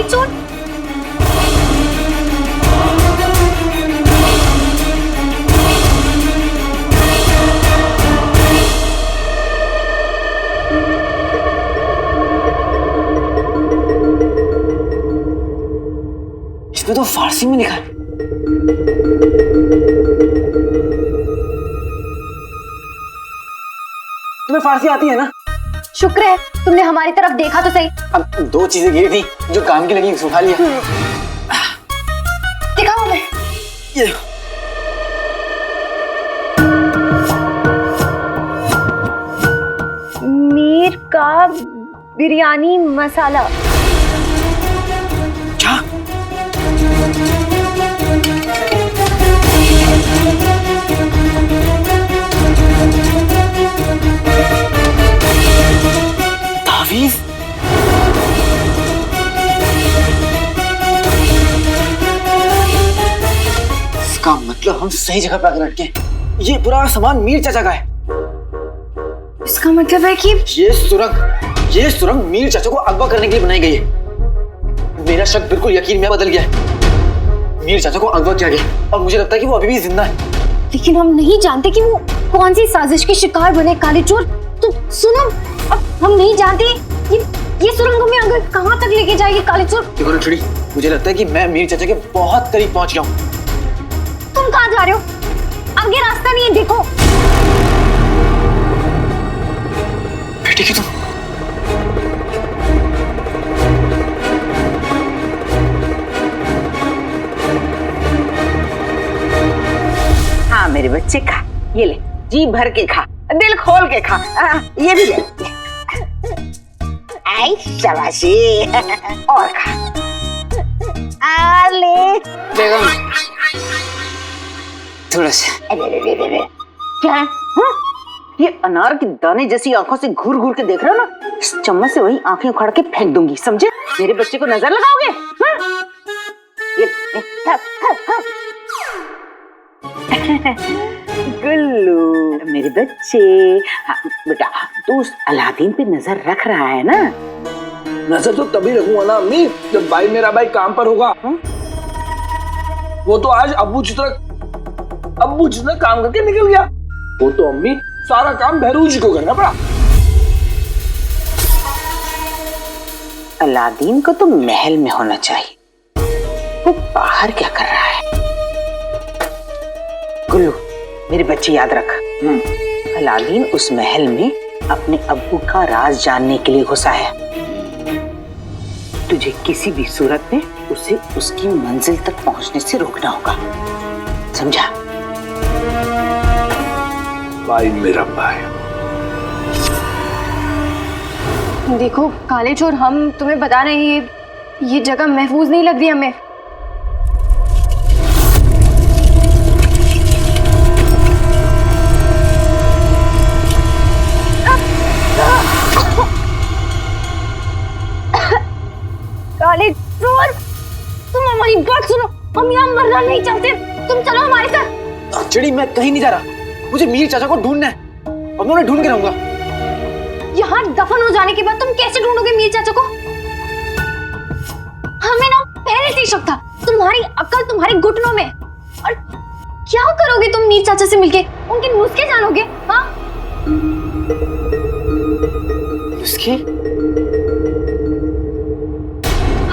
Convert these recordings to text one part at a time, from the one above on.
काली चोर। इसमें तो फारसी में लिखा है। तुम्हें फारसी आती है ना? शुक्र है तुमने हमारी तरफ देखा तो सही। अब दो चीजें गिरी थी जो काम की लगी, उठा लिया। दिखाओ मैं। ये मीर का बिरयानी मसाला। क्या? तावीज़? इसका मतलब हम सही जगह पे आकर अटके। ये पूरा सामान मीर चाचा का है। इसका मतलब है कि ये सुरंग मीर चाचा को अगवा करने के लिए बनाई गई है। मेरा शक बिल्कुल यकीन में बदल गया है। मीर चाचा को अगवा किया गया और मुझे लगता है कि वो अभी भी जिंदा है। लेकिन हम नहीं जानते कि वो कौन सी साजिश के शिकार बने काली चोर। तो सुनो, अब हम नहीं जानते ये सुरंग हमें अगर कहाँ तक लेके जाएगी काली चोर। देखो ना छुड़ी, मुझे लगता है कि मैं मीर चाचा के बहुत करीब पहुंच गया हूँ। तुम कहाँ जा रहे हो? आगे रास्ता नहीं है, देखो। बेटी की तुम हाँ मेरे बच्चे खा, ये ले, जी भर के खा, दिल खोल के खा। ये भी ले। आई शाबाशी। और खा। ले बेगम, थोड़ा सा। अरे क्या है? हाँ? ये अनार के दाने जैसी आंखों से घूर घूर के देख रहे हो ना? इस चम्मच से वही आंखें उखाड़ के फेंक दूंगी, समझे? मेरे बच्चे को नजर लगाओगे? हाँ? ये गुल्लू मेरे बच्चे। हाँ, बेटा तू उस अलादीन पे नजर रख रहा है ना? नजर तो तभी रखूंगा ना अम्मी जब मेरा भाई काम पर होगा। वो तो आज अब्बू जितना काम करके निकल गया। वो तो अम्मी सारा काम बहरूज को करना पड़ा। अलादीन को तो महल में होना चाहिए, वो बाहर क्या कर रहा है? गुल्लू मेरे बच्चे याद रख, अलादीन उस महल में अपने अब्बू का राज जानने के लिए घुसा है। तुझे किसी भी सूरत में उसे उसकी मंजिल तक पहुंचने से रोकना होगा, समझा? भाई मेरा भाई। देखो काले चोर, हम तुम्हें बता रहे हैं ये जगह महफूज नहीं लग रही हमें। काले चोर, तुम हमारी बात सुनो, हम यहाँ मरना नहीं चाहते। तुम चलो हमारे साथ। चिड़ी, मैं कहीं नहीं जा रहा। मुझे मीर चाचा को ढूंढना है और मैं उन्हें ढूंढ के रहूंगा। यहाँ दफन हो जाने के बाद तुम कैसे ढूंढोगे मीर चाचा को? हमें ना पहले से ही शक था, तुम्हारी अक्ल तुम्हारे घुटनों में। और क्या करोगे तुम मीर चाचा से मिलके? उनके नुस्खे जानोगे? हाँ, नुस्खे?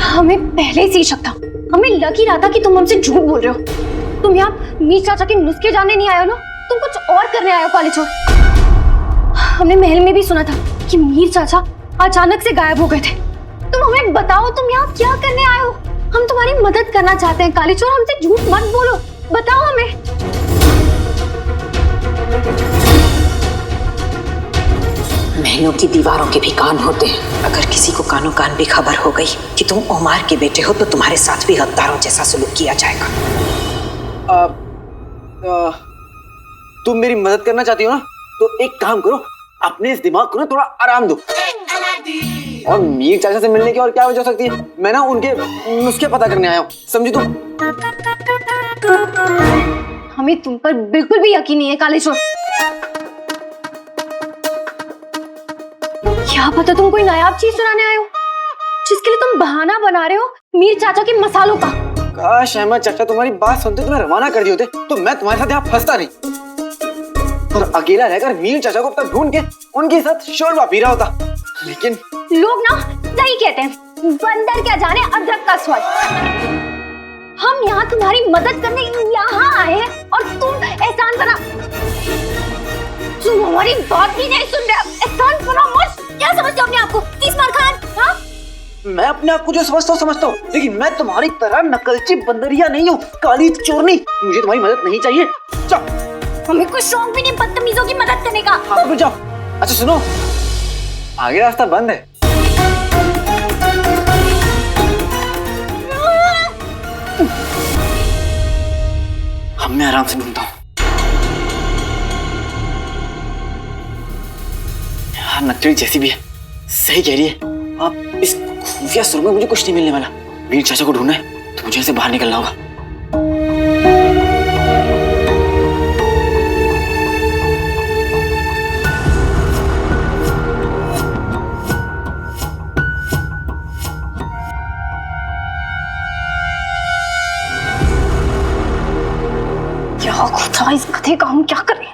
हमें पहले से ही शक था। हमें लग ही रहा था कि तुम हमसे झूठ बोल रहे हो। तुम यहाँ मीर चाचा के नुस्खे जानने नहीं आए हो ना, तुम कुछ और करने आए हो काले चोर। हमने महल में भी सुना था कि मीर चाचा अचानक से गायब हो गए थे। तुम हमें बताओ, तुम यहाँ क्या करने आए हो? हम तुम्हारी मदद करना चाहते हैं काले चोर, हमसे झूठ मत बोलो, बताओ हमें। महलों की दीवारों के भी कान होते हैं। अगर किसी को कानों कान भी खबर हो गई कि तुम उमार के बेटे हो तो तुम्हारे साथ भी गद्दारों जैसा सलूक किया जाएगा। तुम मेरी मदद करना चाहती हो ना, तो एक काम करो, अपने इस दिमाग को ना थोड़ा आराम दो। और मीर चाचा से मिलने की और क्या वजह हो सकती है? मैं ना उनके नुस्खे पता करने आया हूँ, समझी तुम? हमें तुम पर बिल्कुल भी यकीन नहीं है काले चोर। क्या पता तुम कोई नायाब चीज सुनाने आए हो जिसके लिए तुम बहाना बना रहे हो मीर चाचा के मसालों का। काश अहमद चाचा तुम्हारी बात सुनते तुम्हें रवाना कर दिए होते तो मैं तुम्हारे साथ यहाँ फंसता नहीं, और अकेला रहकर मीर चाचा को अब तक ढूंढ के उनके साथ शोरबा पी रहा होता। लेकिन लोग ना सही कहते हैं, बंदर क्या जाने अदरक का स्वाद। हम यहाँ तुम्हारी मदद करने यहाँ आए हैं और तुम एहसान बना, तुम हमारी बात भी नहीं सुन रहे। एहसान फरामोश, क्या समझते हो अपने आप को? 30 मार खान? हाँ? मैं अपने आप को जो समझता हूँ, लेकिन मैं तुम्हारी तरह नकलची बंदरिया नहीं हूँ, काली चोरनी। मुझे तुम्हारी मदद नहीं चाहिए। जाओ। हमें कोई शौक भी नहीं बदतमीजों की मदद करने का। हाँ तो जाओ। अच्छा सुनो, आगे रास्ता बंद है। अब मैं आराम से ढूंढता हूँ। यार नकली जैसी भी है, सही कह रही है। अब इस खुफिया सुर में मुझे कुछ नहीं मिलने वाला। मीर चाचा को ढूंढना है तो मुझे ऐसे बाहर निकलना होगा। क्या खुदा, इस कथे का हम क्या करें?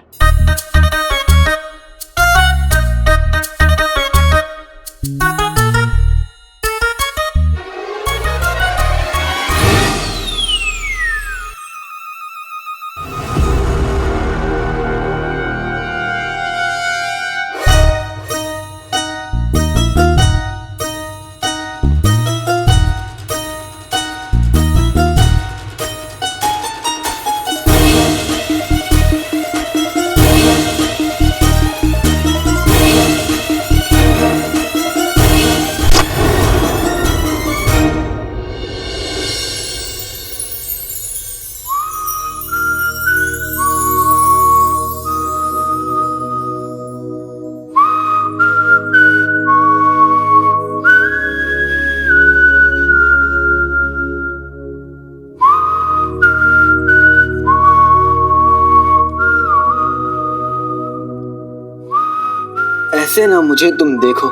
ऐसे ना मुझे तुम देखो,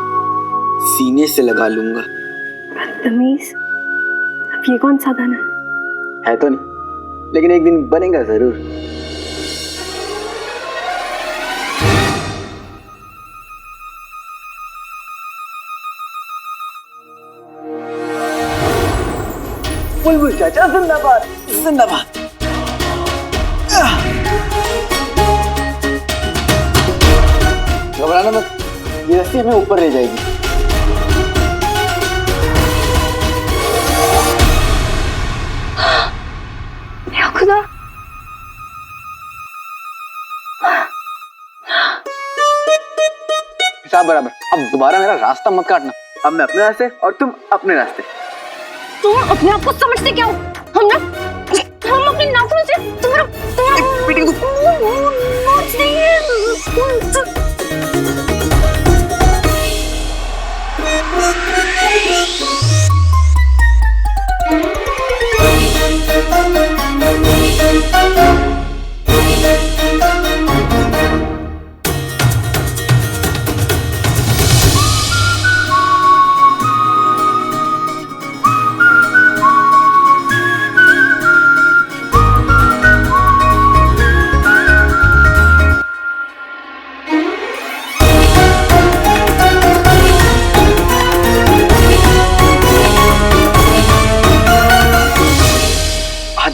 सीने से लगा लूंगा। तमीज, अब ये कौन सा गाना है तो नहीं, लेकिन एक दिन बनेगा जरूर। बुलबुल चाचा जिंदाबाद जिंदाबाद। घबराना मत, ये रस्सी हमें ऊपर ले जाएगी। या खुदा, हिसाब बराबर। अब दोबारा मेरा रास्ता मत काटना। अब मैं अपने रास्ते और तुम अपने रास्ते। तुम अपने आप को समझते क्या हो? हम अपने नाखून से तुम्हारा नोच देंगे।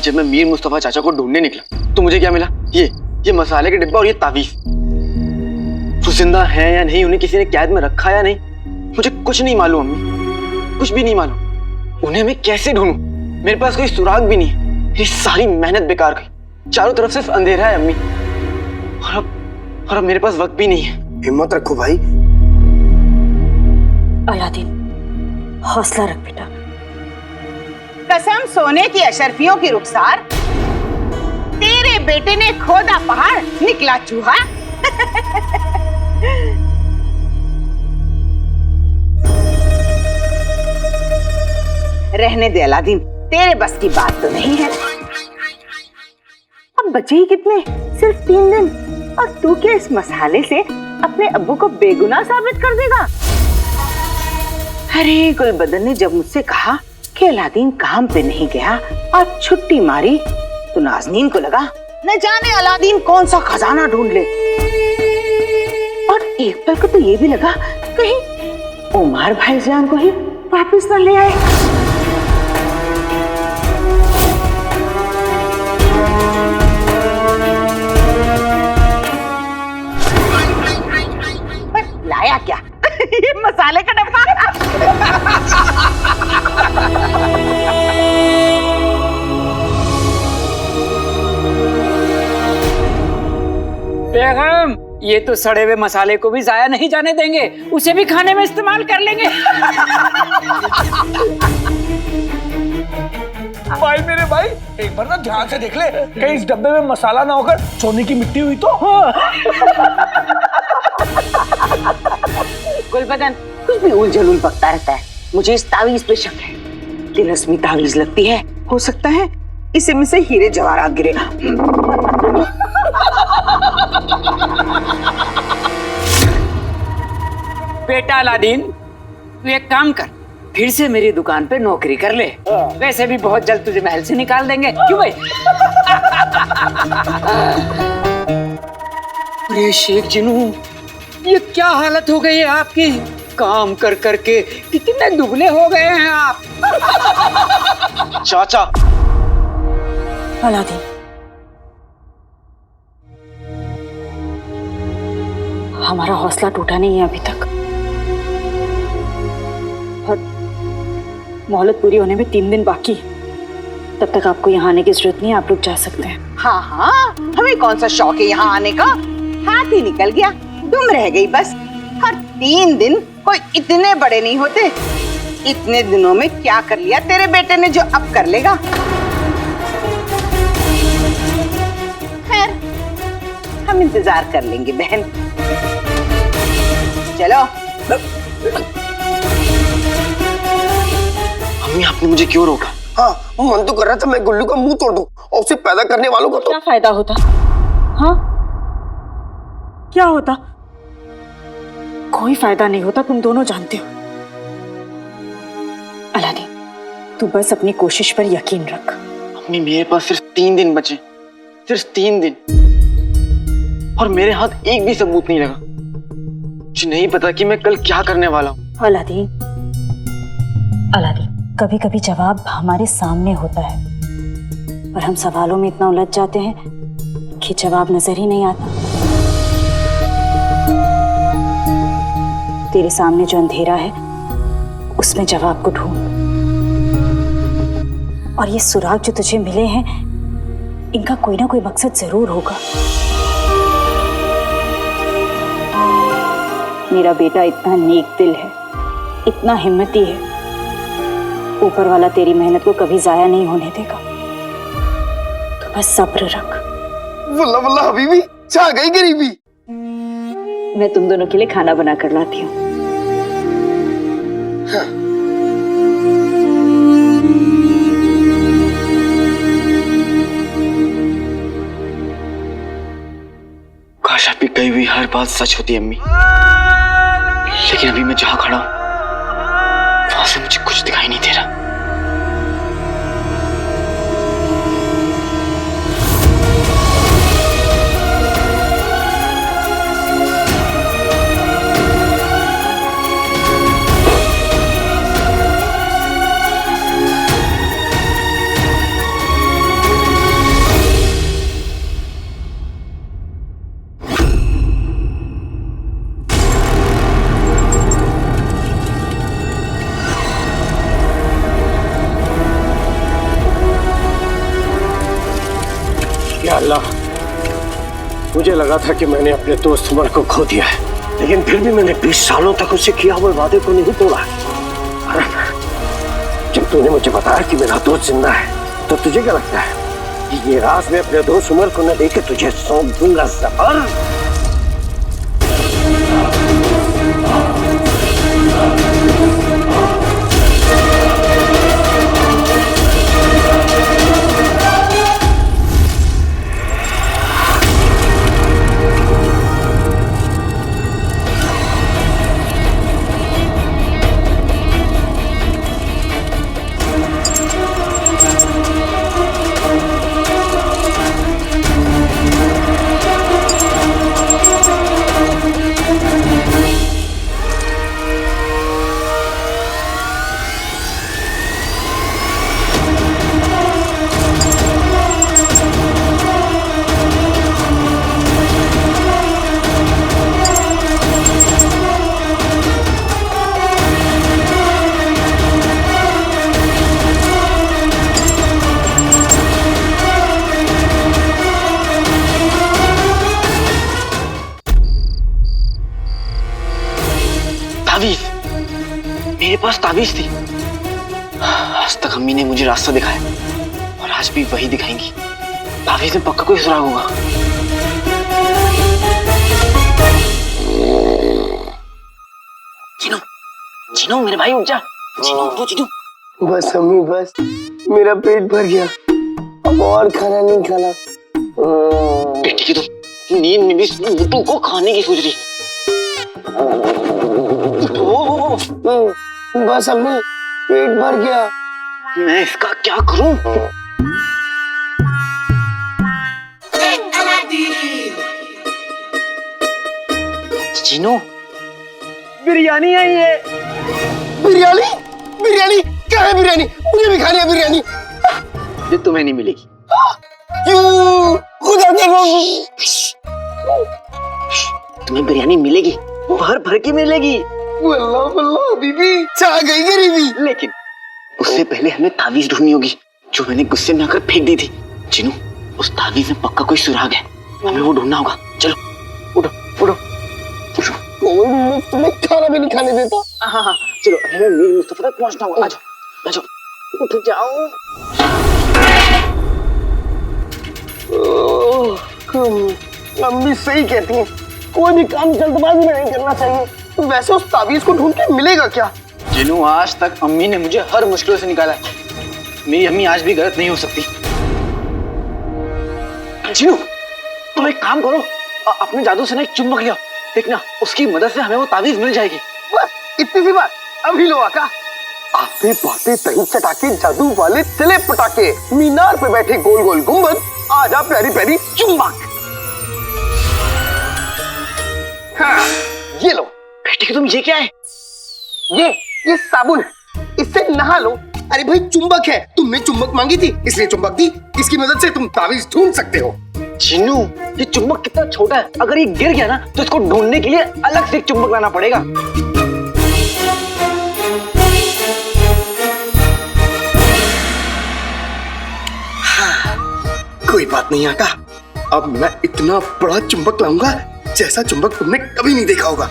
जब मैं मीर मुस्तफा चाचा को ढूंढने निकला तो मुझे क्या मिला? ये मसाले के डिब्बा और ये तावीज। वो जिंदा है या नहीं, उन्हें किसी ने कैद में रखा या नहीं, मुझे कुछ नहीं मालूम अम्मी, कुछ भी नहीं मालूम। उन्हें मैं कैसे ढूंढूं? मेरे पास कोई सुराग भी नहीं है। मेरी सारी मेहनत बेकार गई। चारों तरफ सिर्फ अंधेरा है अम्मी, और अब मेरे पास वक्त भी नहीं है। हिम्मत रखो भाई। अलादीन, हौसला रख बेटा। कसम सोने की अशरफियों की रुखसार, तेरे बेटे ने खोदा पहाड़ निकला चूहा। रहने दे अलादीन, तेरे बस की बात तो नहीं है। अब बचे ही कितने, सिर्फ 3 दिन, और तू क्या इस मसाले से अपने अब्बू को बेगुनाह साबित कर देगा? अरे गुलबदन ने जब मुझसे कहा कि अलादीन काम पे नहीं गया और छुट्टी मारी तो नाज़नीन को लगा न जाने अलादीन कौन सा खजाना ढूंढ ले। और एक पल को तो ये भी लगा कहीं उमर भाईजान को ही वापस न ले आए। पर लाया क्या? ये मसाले का डब्बा। बेगम, ये तो सड़े हुए मसाले को भी जाया नहीं जाने देंगे, उसे भी खाने में इस्तेमाल कर लेंगे। भाई मेरे भाई, एक बार ना ध्यान से देख ले, कहीं इस डब्बे में मसाला ना होकर सोने की मिट्टी हुई तो। गुलबदन कुछ भी उलझुल पकता रहता है। मुझे इस तावीज पे शक है, तिलस्मी तावीज लगती है। हो सकता है इसे में से हीरे जवाहरात गिरे। बेटा अलादीन, तू एक काम कर, फिर से मेरी दुकान पे नौकरी कर ले। वैसे भी बहुत जल्द तुझे महल से निकाल देंगे, क्यों भाई? अरे शेख जिनू, ये क्या हालत हो गई है आपकी? काम कर करके कितने दुबले हो गए हैं आप। चाचा, अलादीन, हमारा हौसला टूटा नहीं है अभी तक, और मोहलत पूरी होने में 3 दिन बाकी है। तब तक आपको यहाँ आने की जरूरत नहीं है, आप लोग जा सकते हैं। हाँ हाँ, हमें कौन सा शौक है यहाँ आने का? हाथ ही निकल गया, तुम रह गई बस। हर 3 दिन कोई इतने बड़े नहीं होते। इतने दिनों में क्या कर लिया तेरे बेटे ने जो अब कर लेगा? खैर, हम इंतजार कर लेंगे बहन। चलो। मम्मी आपने मुझे क्यों रोका? हाँ, मन तो कर रहा था मैं गुल्लू का मुंह तोड़ दूं और उसे पैदा करने वालों को तो। क्या फायदा होता? हाँ, क्या होता? कोई फायदा नहीं होता, तुम दोनों जानते हो। अलादीन, तू बस अपनी कोशिश पर यकीन रख। मम्मी मेरे पास सिर्फ 3 दिन बचे, सिर्फ 3 दिन, और मेरे हाथ एक भी सबूत नहीं लगा। मुझे नहीं पता कि मैं कल क्या करने वाला हूँ। अलादीन, कभी कभी जवाब हमारे सामने होता है और हम सवालों में इतना उलझ जाते हैं कि जवाब नजर ही नहीं आता। तेरे सामने जो अंधेरा है उसमें जवाब को ढूंढ, और ये सुराग जो तुझे मिले हैं इनका कोई ना कोई मकसद जरूर होगा। मेरा बेटा इतना नेक दिल है, इतना हिम्मती है, ऊपर वाला तेरी मेहनत को कभी जाया नहीं होने देगा। तो बस सब्र रख। वल्ला वल्ला हबीबी, छा गई गरीबी। मैं तुम दोनों के लिए खाना बना कर लाती हूँ। काश आपकी कही हुई हर बात सच होती अम्मी, लेकिन अभी मैं जहां खड़ा हूं वहां से मुझे कुछ दिखाई नहीं दे रहा। या अल्लाह, मुझे लगा था कि मैंने अपने दोस्त उमर को खो दिया है, लेकिन फिर भी मैंने 20 सालों तक उससे किया हुए वादे को नहीं तोड़ा। जब तूने मुझे बताया कि मेरा दोस्त जिंदा है, तो तुझे क्या लगता है कि ये राज मैं अपने दोस्त उमर को न देके तुझे सौंप दूंगा? ज़फर, ताबीज, मेरे पास ताबीज थी। आज तक अम्मी ने मुझे रास्ता दिखाया और आज भी वही दिखाएंगी। ताबीज में पक्का कोई सुराग होगा। चिनो, चिनो मेरे भाई उठ जा। चिनो उठो चिनो। बस अम्मी बस, मेरा पेट भर गया, अब और खाना नहीं खाना। बेटी की तो नींद में भी बुटू को खाने की सोच रही। बस अम्मी, पेट भर गया। मैं इसका क्या करूं? चिनो, बिरयानी आई है। बिरयानी? बिरयानी? क्या है बिरयानी? मुझे भी खानी है बिरयानी। ये तुम्हें नहीं मिलेगी। क्यों? खुदा के तुम्हें बिरयानी मिलेगी, भर भर के मिलेगी। बल्ला बल्ला बीबी, छा गई गरीबी। लेकिन उससे पहले हमें तावीज ढूंढनी होगी जो मैंने गुस्से में आकर फेंक दी थी। चिनू, उस तावीज में पक्का कोई सुराग है, हमें वो ढूंढना होगा। चलो उठो उठो उठो। कोई मुफ्त में खाना भी नहीं खाने देता। हाँ हाँ चलो, हमें मीर मुस्तफा तक पहुंचना होगा। आजो आजो, उठ जाओ। अम्मी सही कहती हैं, कोई भी काम जल्दबाजी में नहीं करना चाहिए। वैसे उस ताबीज को ढूंढ के मिलेगा क्या? जिनू, आज तक अम्मी ने मुझे हर मुश्किलों से निकाला है। मेरी अम्मी आज भी गलत नहीं हो सकती। जिनू, तुम एक काम करो, अपने जादू से ना एक चुम्बक लिया, देखना उसकी मदद से हमें वो ताबीज मिल जाएगी। बस इतनी सी बात। अभी लो आका। आते पाते दही चटाके, जादू वाले चले पटाके, मीनार पे बैठे गोल गोल गुंबद, आजा प्यारी प्यारी चुम्बक। हाँ, ये लो। बेटी की तुम ये क्या है? ये साबुन है, इससे नहा लो। अरे भाई चुंबक है, तुमने चुंबक मांगी थी इसलिए चुंबक दी। इसकी मदद से तुम ताबीज ढूंढ सकते हो। चिन्नू, ये चुंबक कितना छोटा है, अगर ये गिर गया ना तो इसको ढूंढने के लिए अलग से एक चुंबक लाना पड़ेगा। हाँ, कोई बात नहीं आका, अब मैं इतना बड़ा चुंबक लाऊंगा जैसा चुंबक तुमने कभी नहीं देखा होगा।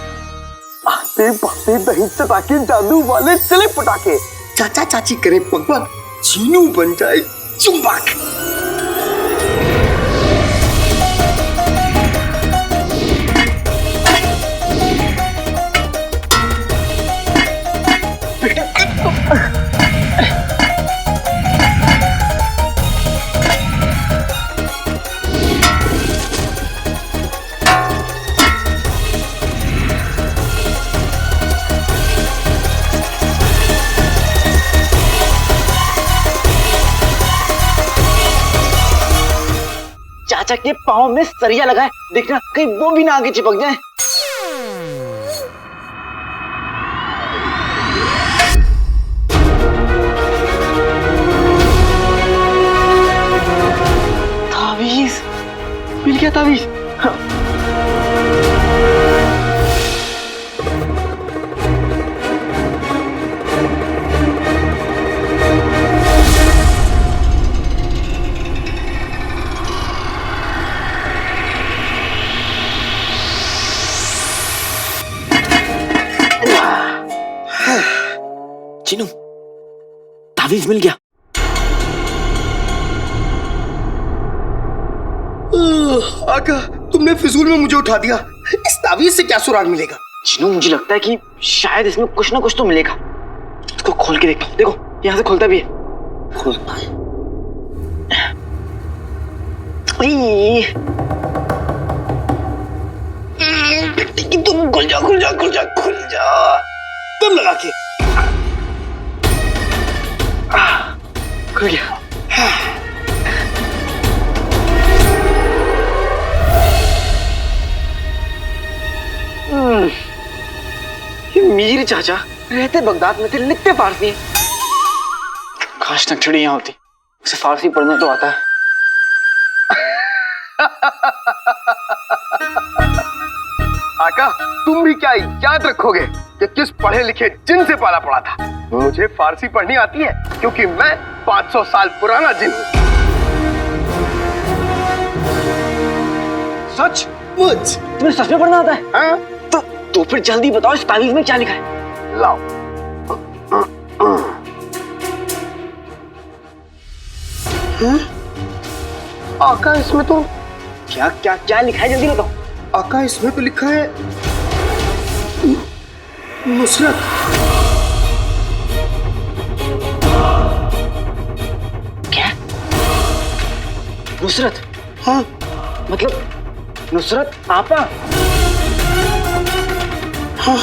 आते पाते दही चटाके, जादू वाले चले पटाके, चाचा चाची करे पकपक, चीनू बन जाए चुंबक। चाचा के पाँव में सरिया लगाए, देखना कहीं वो भी ना आगे चिपक जाए। ताबीज मिल गया, ताबीज। हाँ। चिनू, ताबीज मिल गया। आका, तुमने फिजूल में मुझे उठा दिया। इस ताबीज से क्या सुराग मिलेगा? चिनू, मुझे लगता है कि शायद इसमें कुछ ना कुछ तो मिलेगा। इसको खोल के देखता हूँ। देखो यहाँ से खुलता भी है। खुलता है। तुम खुल जा खुल जा खुल जा खुल जा। तुम लगा के। खुल गया। ये मीर चाचा रहते बगदाद में थे, लिखते फारसी। काश नक्शड़ी यहाँ होती, उसे फारसी पढ़ना तो आता है। आका, तुम भी क्या याद रखोगे कि किस पढ़े लिखे जिन से पाला पड़ा था? मुझे फारसी पढ़नी आती है क्योंकि मैं 500 साल पुराना जिन हूँ। सच? मुझ तुम्हें सच में पढ़ना आता है? हाँ? तो फिर जल्दी बताओ इस ताबीज में क्या लिखा है? लाओ। आका इसमें तो क्या क्या क्या लिखा है, जल्दी बताओ। आका इसमें तो लिखा है नुसरत। नुसरत? हाँ मतलब नुसरत आपा? हाँ